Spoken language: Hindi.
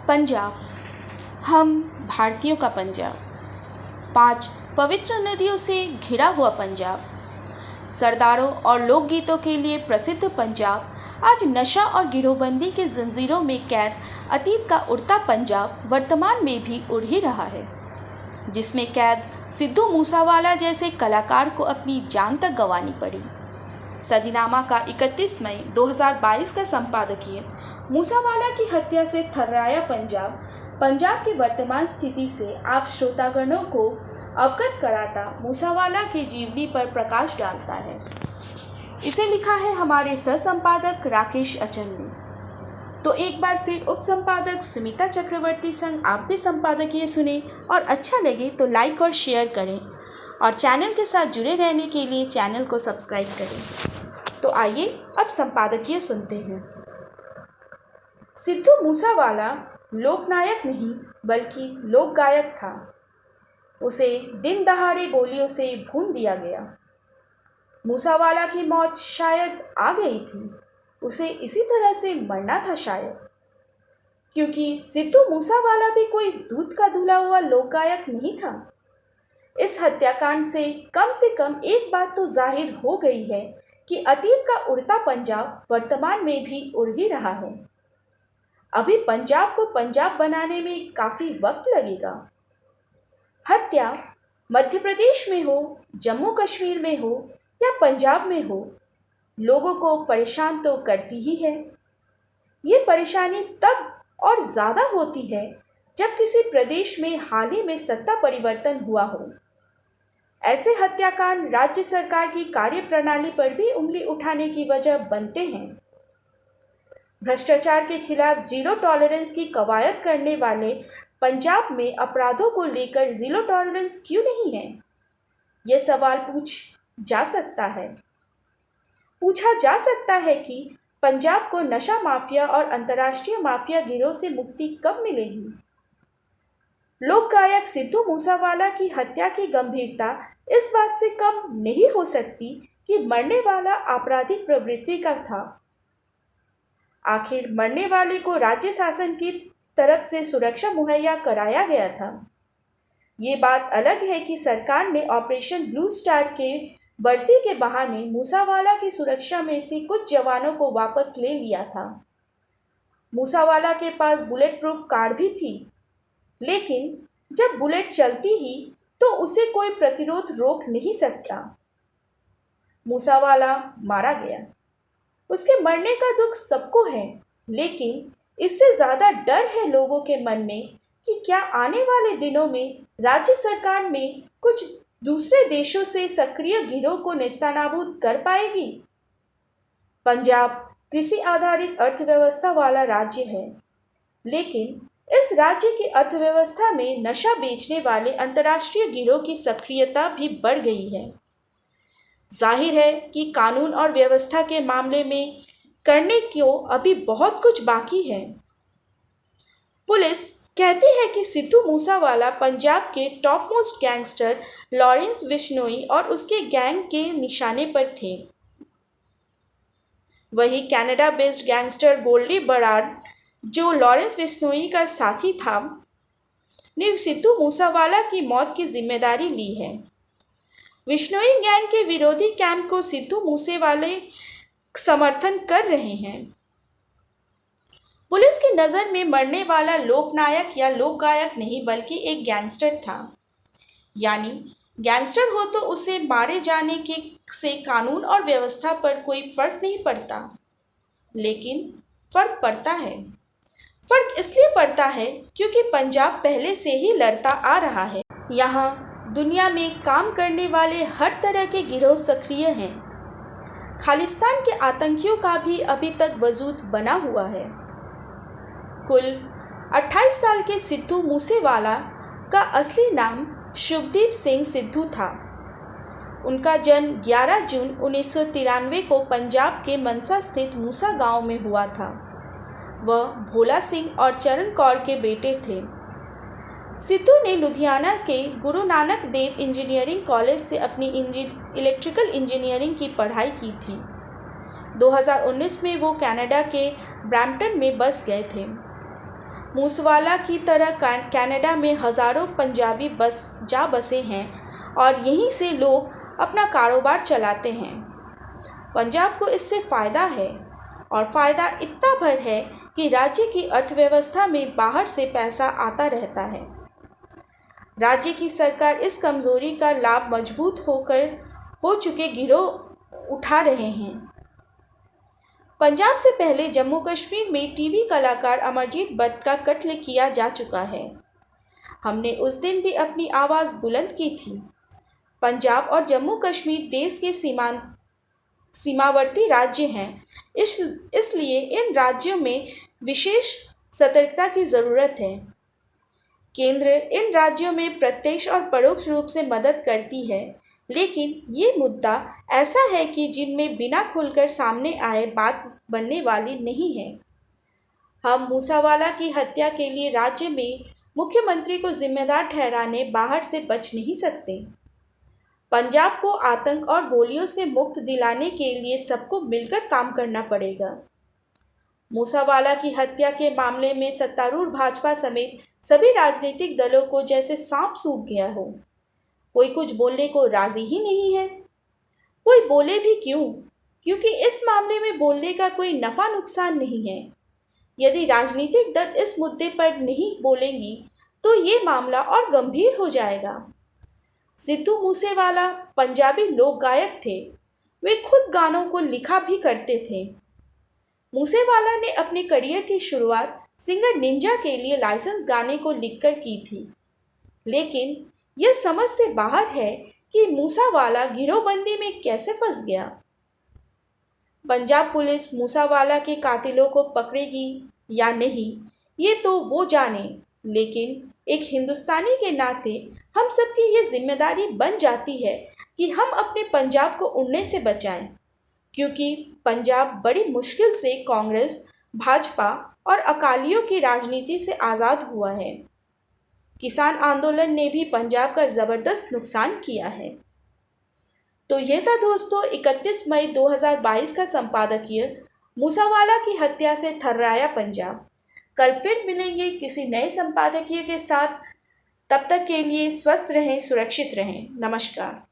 पंजाब, हम भारतीयों का पंजाब, 5 पवित्र नदियों से घिरा हुआ पंजाब, सरदारों और लोकगीतों के लिए प्रसिद्ध पंजाब आज नशा और गिरोहबंदी के जंजीरों में कैद अतीत का उड़ता पंजाब वर्तमान में भी उड़ ही रहा है, जिसमें कैद सिद्धू मूसावाला जैसे कलाकार को अपनी जान तक गंवानी पड़ी। सदीनामा का 31 मई 2022 का संपादकीय मूसावाला की हत्या से थर्राया पंजाब की वर्तमान स्थिति से आप श्रोतागणों को अवगत कराता मूसावाला के जीवनी पर प्रकाश डालता है। इसे लिखा है हमारे सह संपादक राकेश अचल ने। तो एक बार फिर उप संपादक सुमिता चक्रवर्ती संग आप भी संपादकीय सुने और अच्छा लगे तो लाइक और शेयर करें और चैनल के साथ जुड़े रहने के लिए चैनल को सब्सक्राइब करें। तो आइए अब संपादकीय सुनते हैं। सिद्धू मूसावाला लोकनायक नहीं बल्कि लोक गायक था। उसे दिन दहाड़े गोलियों से भून दिया गया। मूसावाला की मौत शायद आ गई थी, उसे इसी तरह से मरना था शायद, क्योंकि सिद्धू मूसावाला भी कोई दूध का धुला हुआ लोक गायक नहीं था। इस हत्याकांड से कम एक बात तो जाहिर हो गई है कि अतीत का उड़ता पंजाब वर्तमान में भी उड़ ही रहा है। अभी पंजाब को पंजाब बनाने में काफ़ी वक्त लगेगा। हत्या मध्य प्रदेश में हो, जम्मू कश्मीर में हो या पंजाब में हो, लोगों को परेशान तो करती ही है। ये परेशानी तब और ज़्यादा होती है जब किसी प्रदेश में हाल ही में सत्ता परिवर्तन हुआ हो। ऐसे हत्याकांड राज्य सरकार की कार्यप्रणाली पर भी उंगली उठाने की वजह बनते हैं। भ्रष्टाचार के खिलाफ जीरो टॉलरेंस की कवायद करने वाले पंजाब में अपराधों को लेकर जीरो टॉलरेंस क्यों नहीं है? ये सवाल पूछा जा सकता है कि पंजाब को नशा माफिया और अंतर्राष्ट्रीय माफिया गिरोह से मुक्ति कब मिलेगी? लोक गायक सिद्धू मूसावाला की हत्या की गंभीरता इस बात से कम नहीं हो सकती कि मरने वाला आपराधिक प्रवृत्ति का था। आखिर मरने वाले को राज्य शासन की तरफ से सुरक्षा मुहैया कराया गया था। ये बात अलग है कि सरकार ने ऑपरेशन ब्लू स्टार के बरसी के बहाने मूसावाला की सुरक्षा में से कुछ जवानों को वापस ले लिया था। मूसावाला के पास बुलेट प्रूफ कार भी थी, लेकिन जब बुलेट चलती ही तो उसे कोई प्रतिरोध रोक नहीं सकता। मूसावाला मारा गया। उसके मरने का दुख सबको है, लेकिन इससे ज़्यादा डर है लोगों के मन में कि क्या आने वाले दिनों में राज्य सरकार में कुछ दूसरे देशों से सक्रिय गिरोह को नेस्तनाबूद कर पाएगी। पंजाब कृषि आधारित अर्थव्यवस्था वाला राज्य है, लेकिन इस राज्य की अर्थव्यवस्था में नशा बेचने वाले अंतर्राष्ट्रीय गिरोह की सक्रियता भी बढ़ गई है। जाहिर है कि कानून और व्यवस्था के मामले में करने को अभी बहुत कुछ बाकी है। पुलिस कहती है कि सिद्धू मूसावाला पंजाब के top most gangster Lawrence Bishnoi और उसके गैंग के निशाने पर थे। वही Canada based gangster Goldy Brar, जो लॉरेंस बिश्नोई का साथी था, ने सिद्धू मूसावाला की मौत की जिम्मेदारी ली है। बिश्नोई गैंग के विरोधी कैंप को सिद्धू मूसेवाले समर्थन कर रहे हैं। पुलिस की नज़र में मरने वाला लोकनायक या लोक गायक नहीं बल्कि एक गैंगस्टर था। यानी गैंगस्टर हो तो उसे मारे जाने के से कानून और व्यवस्था पर कोई फर्क नहीं पड़ता, लेकिन फर्क पड़ता है। फर्क इसलिए पड़ता है क्योंकि पंजाब पहले से ही लड़ता आ रहा है। यहाँ दुनिया में काम करने वाले हर तरह के गिरोह सक्रिय हैं। खालिस्तान के आतंकियों का भी अभी तक वजूद बना हुआ है। कुल 28 साल के सिद्धू मूसेवाला का असली नाम शुभदीप सिंह सिद्धू था। उनका जन्म 11 जून 1993 को पंजाब के मनसा स्थित मूसा गांव में हुआ था। वह भोला सिंह और चरण कौर के बेटे थे। सिद्धू ने लुधियाना के गुरु नानक देव इंजीनियरिंग कॉलेज से अपनी इलेक्ट्रिकल इंजीनियरिंग की पढ़ाई की थी। 2019 में वो कनाडा के ब्रैम्पटन में बस गए थे। मूसवाला की तरह कनाडा में हज़ारों पंजाबी बसे हैं और यहीं से लोग अपना कारोबार चलाते हैं। पंजाब को इससे फ़ायदा है और फ़ायदा इतना भर है कि राज्य की अर्थव्यवस्था में बाहर से पैसा आता रहता है। राज्य की सरकार इस कमज़ोरी का लाभ मजबूत हो चुके गिरोह उठा रहे हैं। पंजाब से पहले जम्मू कश्मीर में टीवी कलाकार अमरजीत भट्ट का कत्ल किया जा चुका है। हमने उस दिन भी अपनी आवाज़ बुलंद की थी। पंजाब और जम्मू कश्मीर देश के सीमावर्ती राज्य हैं, इसलिए इन राज्यों में विशेष सतर्कता की ज़रूरत है। केंद्र इन राज्यों में प्रत्यक्ष और परोक्ष रूप से मदद करती है, लेकिन ये मुद्दा ऐसा है कि जिनमें बिना खुलकर सामने आए बात बनने वाली नहीं है। हम मूसावाला की हत्या के लिए राज्य में मुख्यमंत्री को जिम्मेदार ठहराने बाहर से बच नहीं सकते। पंजाब को आतंक और गोलियों से मुक्त दिलाने के लिए सबको मिलकर काम करना पड़ेगा। मूसावाला की हत्या के मामले में सत्तारूढ़ भाजपा समेत सभी राजनीतिक दलों को जैसे सांप सूख गया हो। कोई कुछ बोलने को राजी ही नहीं है। कोई बोले भी क्यों? क्योंकि इस मामले में बोलने का कोई नफा नुकसान नहीं है। यदि राजनीतिक दल इस मुद्दे पर नहीं बोलेंगी तो ये मामला और गंभीर हो जाएगा। सिद्धू मूसेवाला पंजाबी लोक गायक थे। वे खुद गानों को लिखा भी करते थे। मूसेवाला ने अपने करियर की शुरुआत सिंगर निंजा के लिए लाइसेंस गाने को लिखकर की थी, लेकिन यह समझ से बाहर है कि मूसावाला गिरोहबंदी में कैसे फंस गया। पंजाब पुलिस मूसावाला के कातिलों को पकड़ेगी या नहीं, ये तो वो जाने, लेकिन एक हिंदुस्तानी के नाते हम सबकी ये जिम्मेदारी बन जाती है कि हम अपने पंजाब को उड़ने से बचाएं, क्योंकि पंजाब बड़ी मुश्किल से कांग्रेस, भाजपा और अकालियों की राजनीति से आज़ाद हुआ है। किसान आंदोलन ने भी पंजाब का ज़बरदस्त नुकसान किया है। तो ये था दोस्तों 31 मई 2022 का संपादकीय मूसावाला की हत्या से थर्राया पंजाब। कल फिर मिलेंगे किसी नए संपादकीय के साथ। तब तक के लिए स्वस्थ रहें, सुरक्षित रहें। नमस्कार।